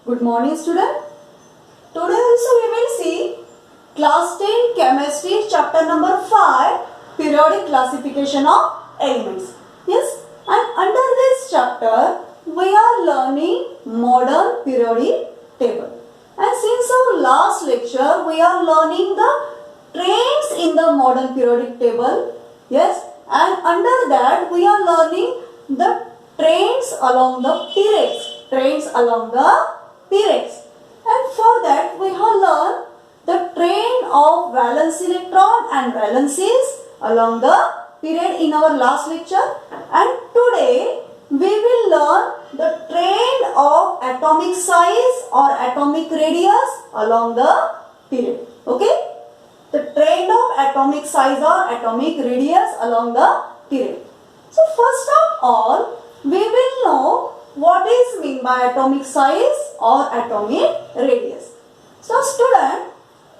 Good morning, student. Today also we will see class 10 chemistry chapter number 5 periodic classification of elements. Yes, and under this chapter we are learning modern periodic table. And since our last lecture we are learning the trains in the modern periodic table. Yes, and under that we are learning the trains along the periods. Trains along the periods. And for that we have learned the train of valence electron and valencies along the period in our last lecture. And today we will learn the train of atomic size or atomic radius along the period. Okay? The train of atomic size or atomic radius along the period. So first of all, we will know what is mean by atomic size or atomic radius. So student,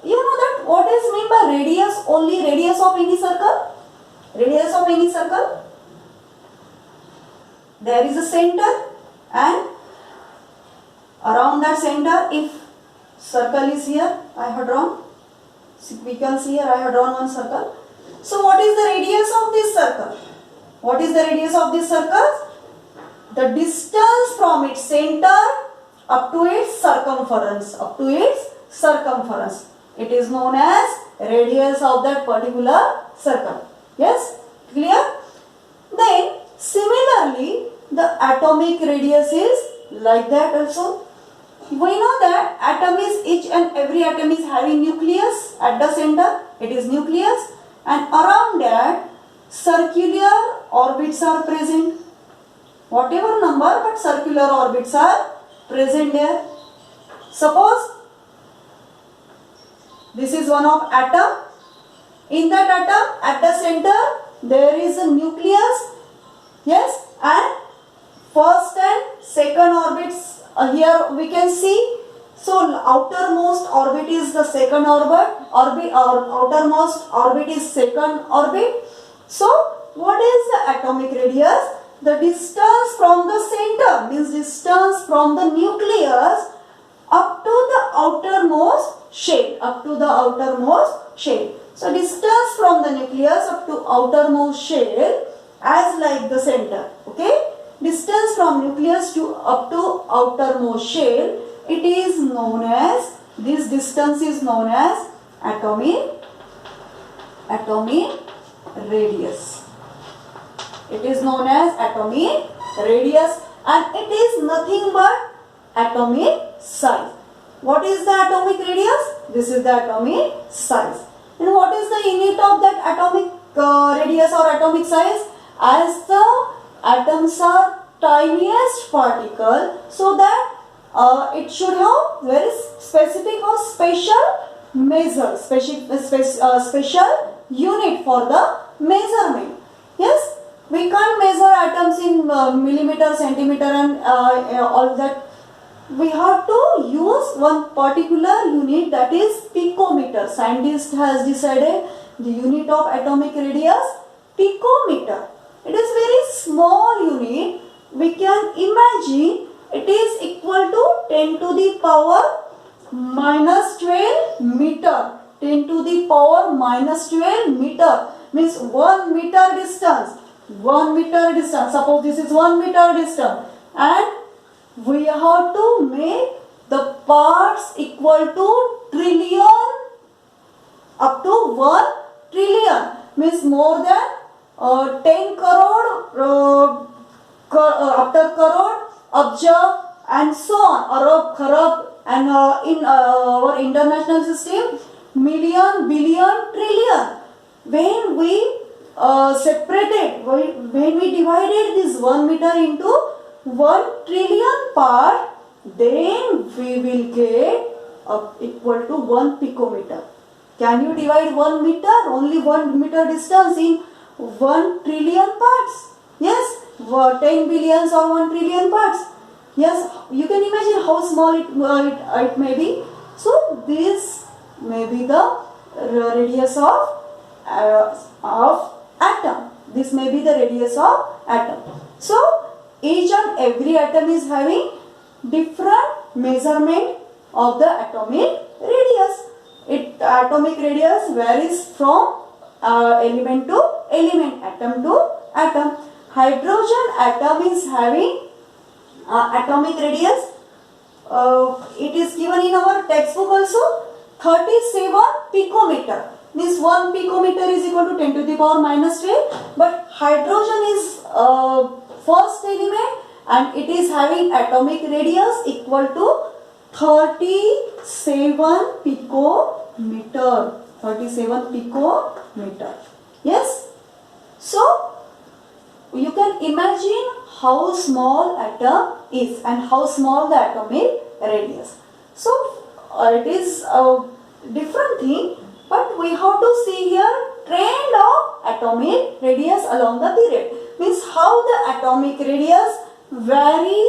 you know that what is mean by radius? Only radius of any circle? Radius of any circle? There is a center and around that center, if circle is here, I have drawn. We can see here I have drawn one circle. So what is the radius of this circle? What is the radius of this circle? The distance from its center up to its circumference. Up to its circumference. It is known as radius of that particular circle. Yes? Clear? Then similarly the atomic radius is like that also. We know that atom is, each and every atom is having nucleus at the center. It is nucleus, and around that circular orbits are present. Whatever number, but circular orbits are present there. Suppose this is one of atom. In that atom, at the center, there is a nucleus. Yes, and first and second orbits here we can see. So outermost orbit is the second orbit, or outermost orbit is second orbit. So what is the atomic radius? The distance from the center means distance from the nucleus up to the outermost shell. Up to the outermost shell. So distance from the nucleus up to outermost shell as like the center. Okay. Distance from nucleus to up to outermost shell, it is known as, this distance is known as atomic radius. It is known as atomic radius, and it is nothing but atomic size. What is the atomic radius? This is the atomic size. And what is the unit of that atomic radius or atomic size? As the atoms are tiniest particle, so that it should have very specific or special measure, special unit for the measurement. Yes, we can't measure atoms in millimeter, centimeter and all that. We have to use one particular unit, that is picometer. Scientist has decided the unit of atomic radius, picometer. It is very small unit. We can imagine it is equal to 10 to the power minus 12 meter. 10 to the power minus 12 meter means 1 meter distance. 1 meter distance. Suppose this is 1 meter distance, and we have to make the parts equal to trillion, up to 1 trillion means more than 10 crore, after crore, abjad and so on, arab, kharab, and in our international system, million, billion, trillion. When we separated, when we divided this 1 meter into 1 trillion part, then we will get equal to 1 picometer. Can you divide 1 meter, only 1 meter distance, in 1 trillion parts? Yes, 10 billions or 1 trillion parts. Yes, you can imagine how small it may be. So this may be the radius of atom. This may be the radius of atom. So each and every atom is having different measurement of the atomic radius. Atomic radius varies from element to element, atom to atom. Hydrogen atom is having atomic radius. It is given in our textbook also, 37 picometer. Means 1 picometer is equal to 10 to the power minus 12. But hydrogen is first element and it is having atomic radius equal to 37 picometer. 37 picometer. Yes. So you can imagine how small atom is and how small the atomic radius. So it is a different thing, but we have to see here trend of atomic radius along the period. Means how the atomic radius vary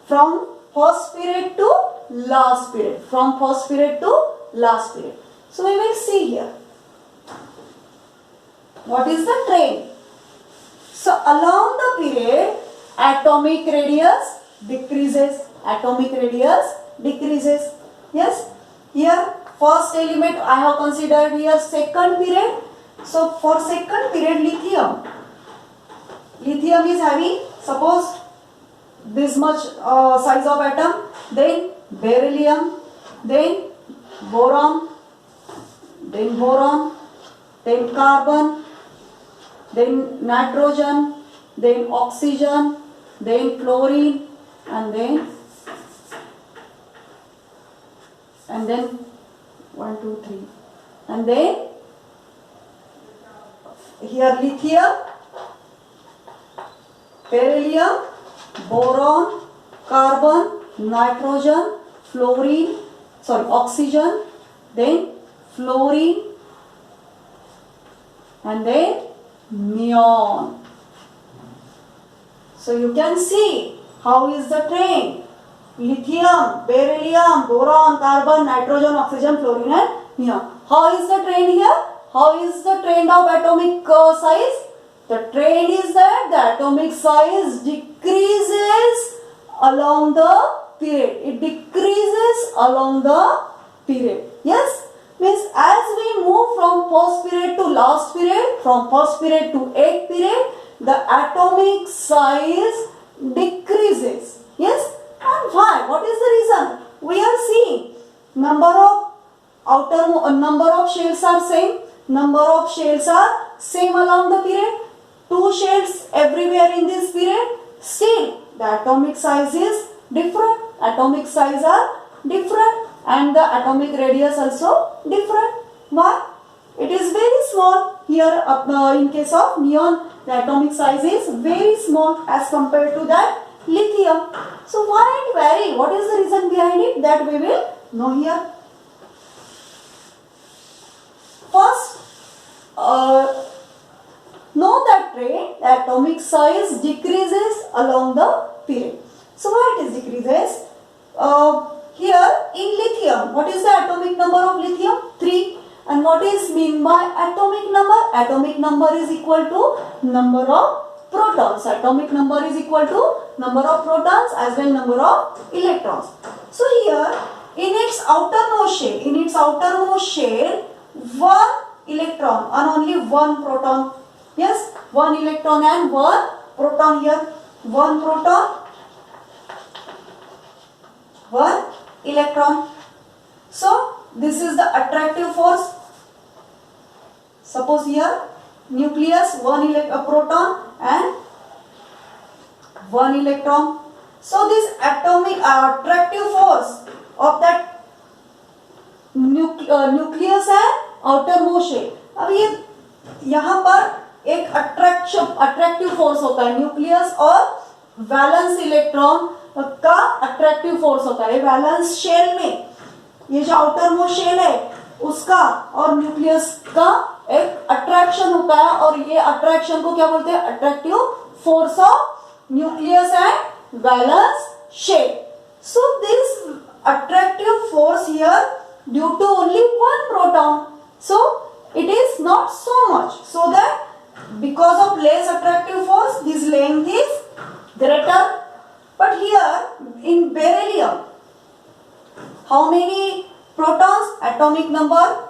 from first period to last period. From first period to last period. So we will see here. What is the trend? So along the period, atomic radius decreases. Atomic radius decreases. Yes. Here first element I have considered here second period. So for second period lithium. Lithium is having suppose this much size of atom. Then beryllium. Then boron. Then boron. Then carbon. Then nitrogen, then oxygen, then chlorine, and then 1, 2, 3, and then here lithium, beryllium, boron, carbon, nitrogen, oxygen, then fluorine, and then neon. So you can see how is the trend. Lithium, beryllium, boron, carbon, nitrogen, oxygen, fluorine and neon. How is the trend here? How is the trend of atomic size? The trend is that the atomic size decreases along the period. It decreases along the period. Yes? Means as we move from first period to last period, from first period to eighth period, the atomic size decreases. Yes? And why? What is the reason? We are seeing number of shells are same. Number of shells are same along the period. 2 shells everywhere in this period. Still, the atomic size is different. Atomic size are different. And the atomic radius also different. Why? It is very small. Here in case of neon, the atomic size is very small as compared to that lithium. So why it vary? What is the reason behind it? That we will know here. First, know that trend, the atomic size decreases along the period. So why it is decreases? Here in lithium, what is the atomic number of lithium? 3. And what is mean by atomic number? Atomic number is equal to number of protons. Atomic number is equal to number of protons as well number of electrons. So here in its outermost shell, 1 electron and only 1 proton. Yes, 1 electron and 1 proton here. 1 proton, 1 electron. So this is the attractive force. Suppose here nucleus, 1 proton and 1 electron. So this atomic attractive force of that nucleus and outermost shell. अब ये यहाँ पर एक attractive force होता है nucleus और valence electron का attractive force होता है। वैलेंस शेल में ये जो आउटर मोस्ट शेल है उसका और न्यूक्लियस का एक अट्रैक्शन होता है और ये अट्रैक्शन को क्या बोलते हैं? Attractive force of nucleus and valence shell. So this attractive force here due to only one proton. So it is not so much. So that because of less attractive force, this length is greater. But here in beryllium, How many protons? Atomic number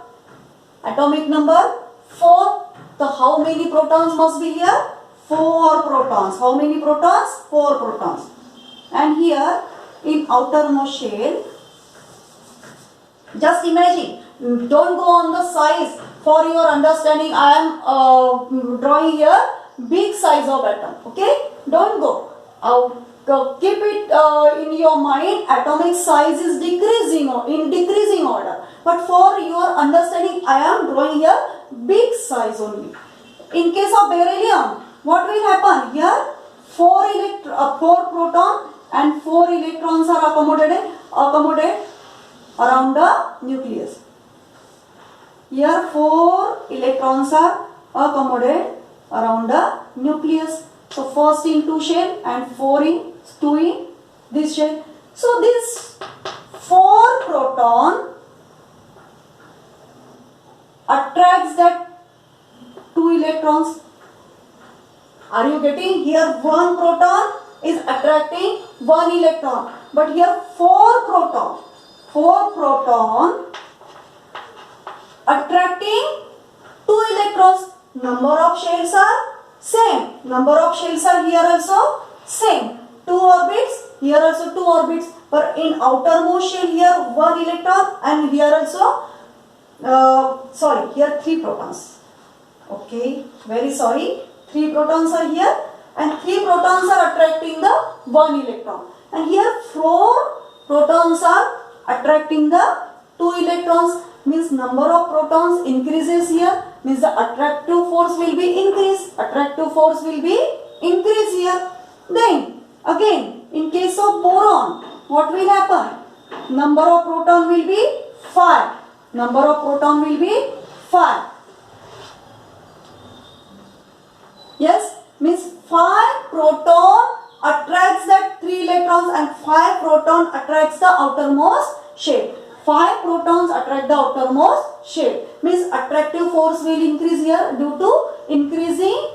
4. So how many protons must be here? 4 protons. How many protons? 4 protons. And here in outermost shell, just imagine, don't go on the size. For your understanding, I am drawing here big size of atom. Okay, don't go. Keep it in your mind. Atomic size is decreasing in decreasing order. But for your understanding, I am drawing here big size only. In case of beryllium, what will happen here? 4 proton and 4 electrons are accommodated around the nucleus. Here 4 electrons are accommodated around the nucleus. So first in 2 shell and 2 in this shell. So this 4 proton attracts that 2 electrons. Are you getting? Here 1 proton is attracting 1 electron. But here 4 proton attracting 2 electrons. Number of shells are same. Number of shells are here also same. 2 orbits, here also 2 orbits. But in outermost shell here 1 electron and here also here 3 protons. Okay, very sorry. 3 protons are here and 3 protons are attracting the 1 electron. And here 4 protons are attracting the 2 electrons. Means number of protons increases here. Means the attractive force will be increased. Attractive force will be increased here. Then again in case of boron, what will happen? Number of proton will be 5. Number of proton will be 5. Yes, means 5 proton attracts that 3 electrons and 5 proton attracts the outermost shell. 5 protons attract the outermost shell. Means attractive force will increase here due to increasing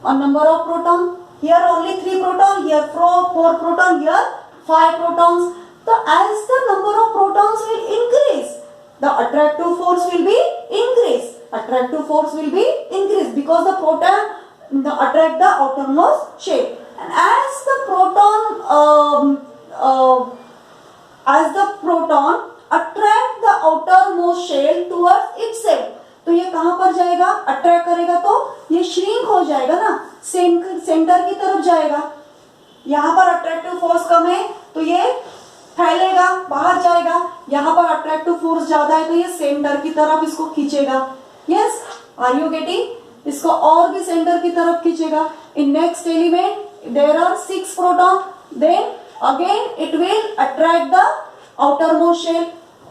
number of proton. Here only 3 proton, here 4 proton, here 5 protons. So as the number of protons will increase, the attractive force will be increased. Attractive force will be increased because the proton attract the outermost shell. And as the proton attract the outermost shell towards itself, तो ये कहाँ पर जाएगा? Attract करेगा तो ये shrink हो जाएगा ना, सेंटर की तरफ जाएगा. यहाँ पर अट्रैक्टिव फोर्स कम है तो ये फैलेगा, बाहर जाएगा. यहाँ पर अट्रैक्टिव फोर्स ज्यादा है तो ये सेंटर की तरफ इसको खींचेगा. Yes, are you getting? इसको और भी सेंटर की तरफ खींचेगा. In next element there are 6 proton, then again it will attract the outermost shell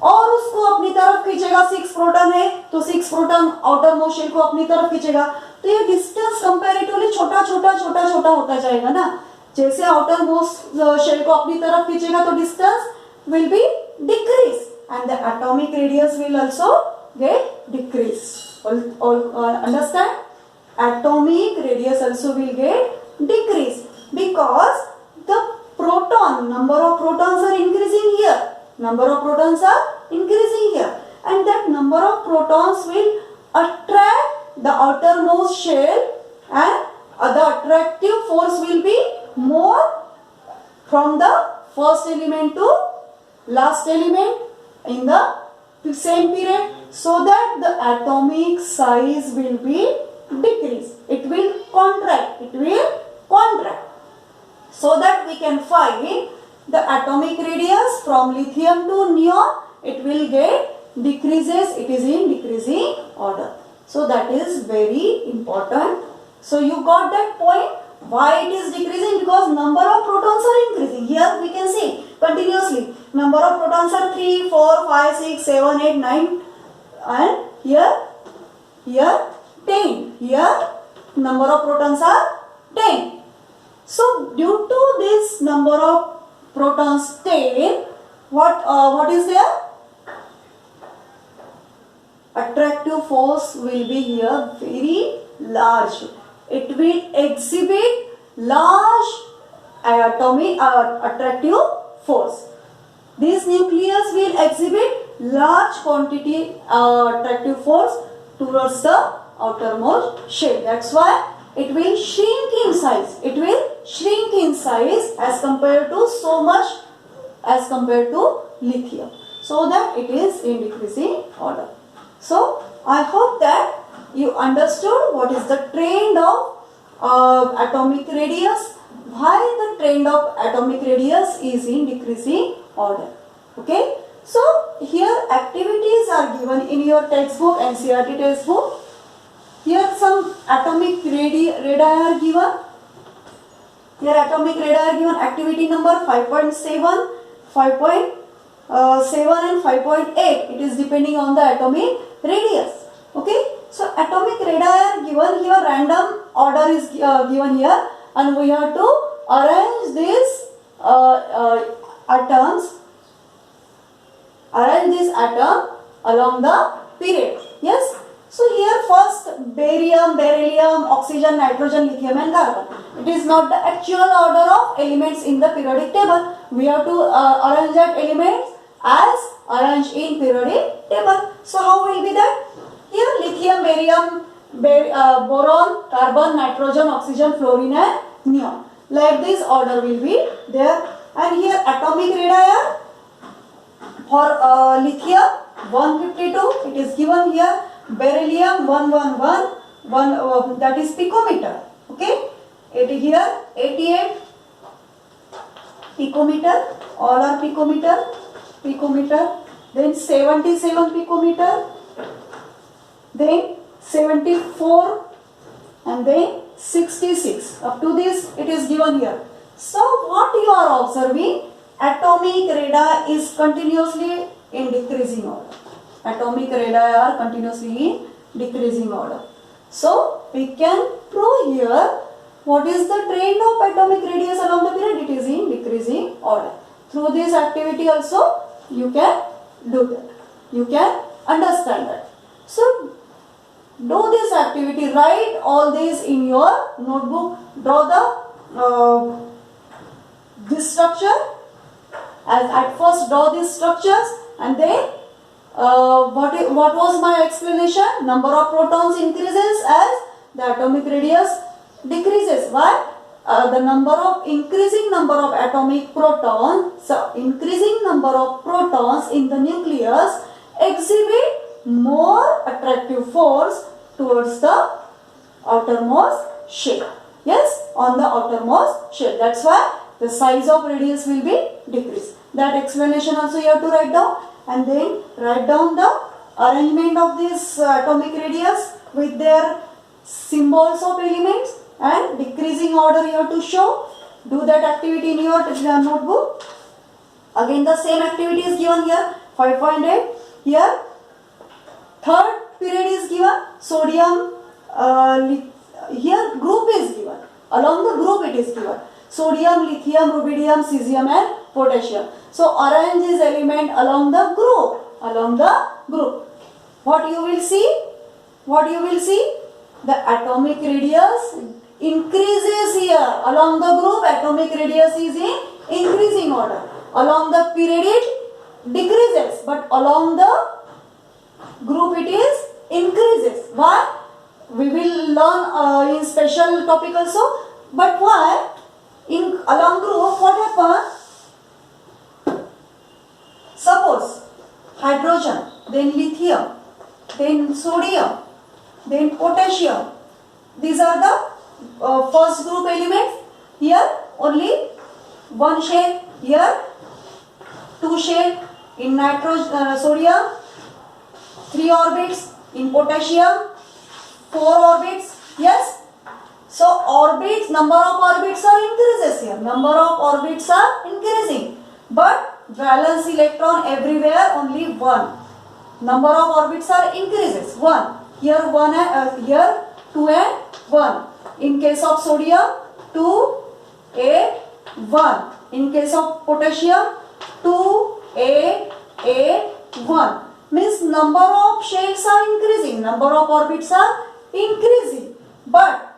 और उसको अपनी तरफ खींचेगा. 6 प्रोटॉन है तो 6 प्रोटॉन आउटरमोस्ट शेल को अपनी तरफ खींचेगा. तो ये डिस्टेंस कंपैरेटिवली छोटा छोटा होता जाएगा ना. जैसे आउटरमोस्ट शेल को अपनी तरफ खींचेगा तो distance will be decrease and the atomic radius will also get decrease. Understand? Atomic radius also will get decrease because the proton, number of protons are increasing here. Number of protons are increasing here, and that number of protons will attract the outermost shell, and the attractive force will be more from the first element to last element in the same period, so that the atomic size will be decreased. It will contract. So that we can find the atomic radius from lithium to neon. It will get decreases. It is in decreasing order. So that is very important. So you got that point. Why it is decreasing? Because number of protons are increasing. Here we can see continuously. Number of protons are 3, 4, 5, 6, 7, 8, 9 and here 10. Here number of protons are 10. So due to this number of protons 10, what is there? Attractive force will be here very large. It will exhibit large atomic attractive force. These nucleus will exhibit large quantity attractive force towards the outermost shell. That's why it will shrink in size. It will shrink in size as compared to so much as compared to lithium, so that it is in decreasing order. So I hope that you understood what is the trend of atomic radius, why the trend of atomic radius is in decreasing order. Okay, so here activities are given in your textbook, NCERT textbook. Here some atomic radii are given. Here atomic radii are given. Activity number 5.7, 5.7 and 5.8. It is depending on the atomic radius. Okay, so atomic radii are given here. Random order is given here, and we have to arrange these atoms. Arrange this atom along the period. Yes. So here first barium, beryllium, oxygen, nitrogen, lithium and carbon. It is not the actual order of elements in the periodic table. We have to arrange that elements as arranged in periodic table. So how will be that? Here lithium, barium, boron, carbon, nitrogen, oxygen, fluorine and neon. Like this order will be there. And here atomic radii are for lithium 152. It is given here. Beryllium 111, that is picometer. Okay, it here 88 picometer. All are picometer. Then 77 picometer. Then 74 and then 66. Up to this it is given here. So what you are observing? Atomic radii is continuously in decreasing order. Atomic radii are continuously in decreasing order. So we can prove here what is the trend of atomic radius along the period. It is in decreasing order. Through this activity also you can do that. You can understand that. So do this activity. Write all these in your notebook. Draw the this structure. As at first draw these structures, and then what was my explanation? Number of protons increases as the atomic radius decreases. Why? The increasing number of atomic protons, so increasing number of protons in the nucleus exhibit more attractive force towards the outermost shell. Yes, on the outermost shell. That's why the size of radius will be decreased. That explanation also you have to write down, and then write down the arrangement of this atomic radius with their symbols of elements and decreasing order you have to show. Do that activity in your notebook. Again the same activity is given here. 5.8. Here third period is given. Sodium, here group is given. Along the group it is given. Sodium, lithium, rubidium, cesium and potassium. So arrange this element along the group. Along the group. What you will see? What you will see? The atomic radius increases here. Along the group atomic radius is in increasing order. Along the period it decreases. But along the group it is increases. Why? We will learn in special topic also. But why? In along group what happens? Suppose hydrogen, then lithium, then sodium, then potassium. These are the first group elements. Here only one shell. Here two shell. In sodium 3 orbits. In potassium 4 orbits. Yes. So orbits, number of orbits are increases here. Number of orbits are increasing. But valence electron everywhere only 1. Number of orbits are increases 1. Here 1 here 2 and 1. In case of sodium 2, 8, 1. In case of potassium 2, 8, 8, 1. Means number of shells are increasing. Number of orbits are increasing. But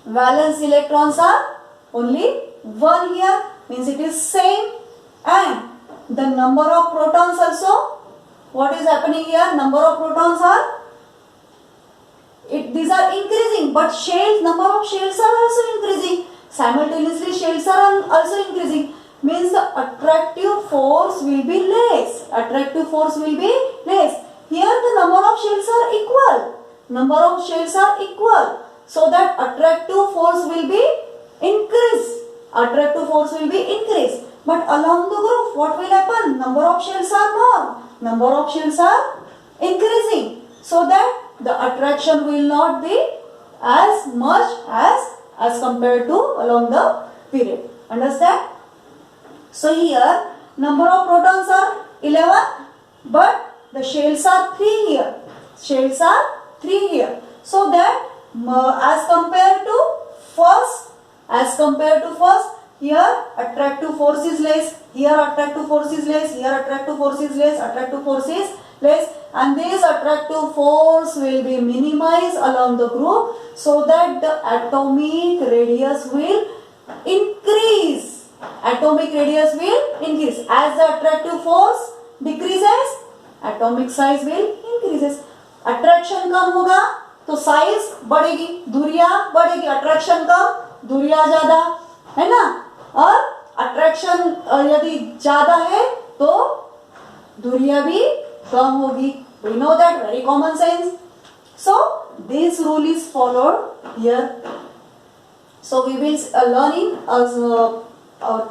valence electrons are only 1 here. Means it is same. And the number of protons also, what is happening here? Number of protons are, these are increasing, but number of shells are also increasing. Simultaneously shells are also increasing. Means the attractive force will be less. Attractive force will be less. Here the number of shells are equal. Number of shells are equal. So that attractive force will be increased. Attractive force will be increased. But along the group, what will happen? Number of shells are more. Number of shells are increasing. So that the attraction will not be as much as compared to along the period. Understand? So here number of protons are 11, but the shells are 3 here. Shells are 3 here. So that as compared to first, here attractive force is less, here attractive force is less, here attractive force is less, attractive force is less, and this attractive force will be minimized along the group so that the atomic radius will increase. Atomic radius will increase. As the attractive force decreases, atomic size will increases. Attraction कम होगा तो size बढ़ेगी, दूरियां बढ़ेगी. Attraction कम, दूरियां ज्यादा, है ना. और अट्रैक्शन यदि ज्यादा है तो दूरियां भी कम होगी. We know that, very common sense. So this rule is followed here. So we will learning as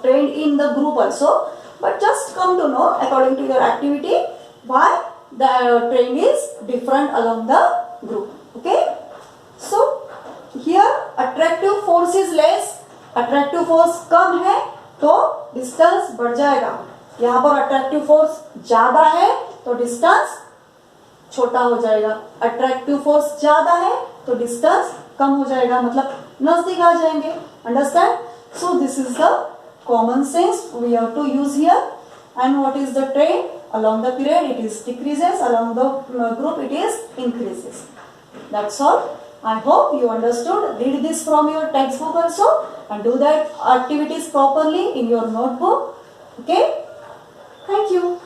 trained in the group also, but just come to know according to your activity why the trend is different along the group. Okay. So here attractive force is less, attractive force कम है तो distance बढ़ जाएगा. यहाँ पर attractive force ज़्यादा है तो distance छोटा हो जाएगा. अट्रैक्टिव फोर्स ज्यादा है तो डिस्टेंस कम हो जाएगा, मतलब नजदीक आ जाएंगे. Understand? So this is the common sense we have to use here. And what is the trend along the period? It is decreases, along the group it is increases. That's all. I hope you understood. Read this from your textbook also and do that activities properly in your notebook. Okay? Thank you.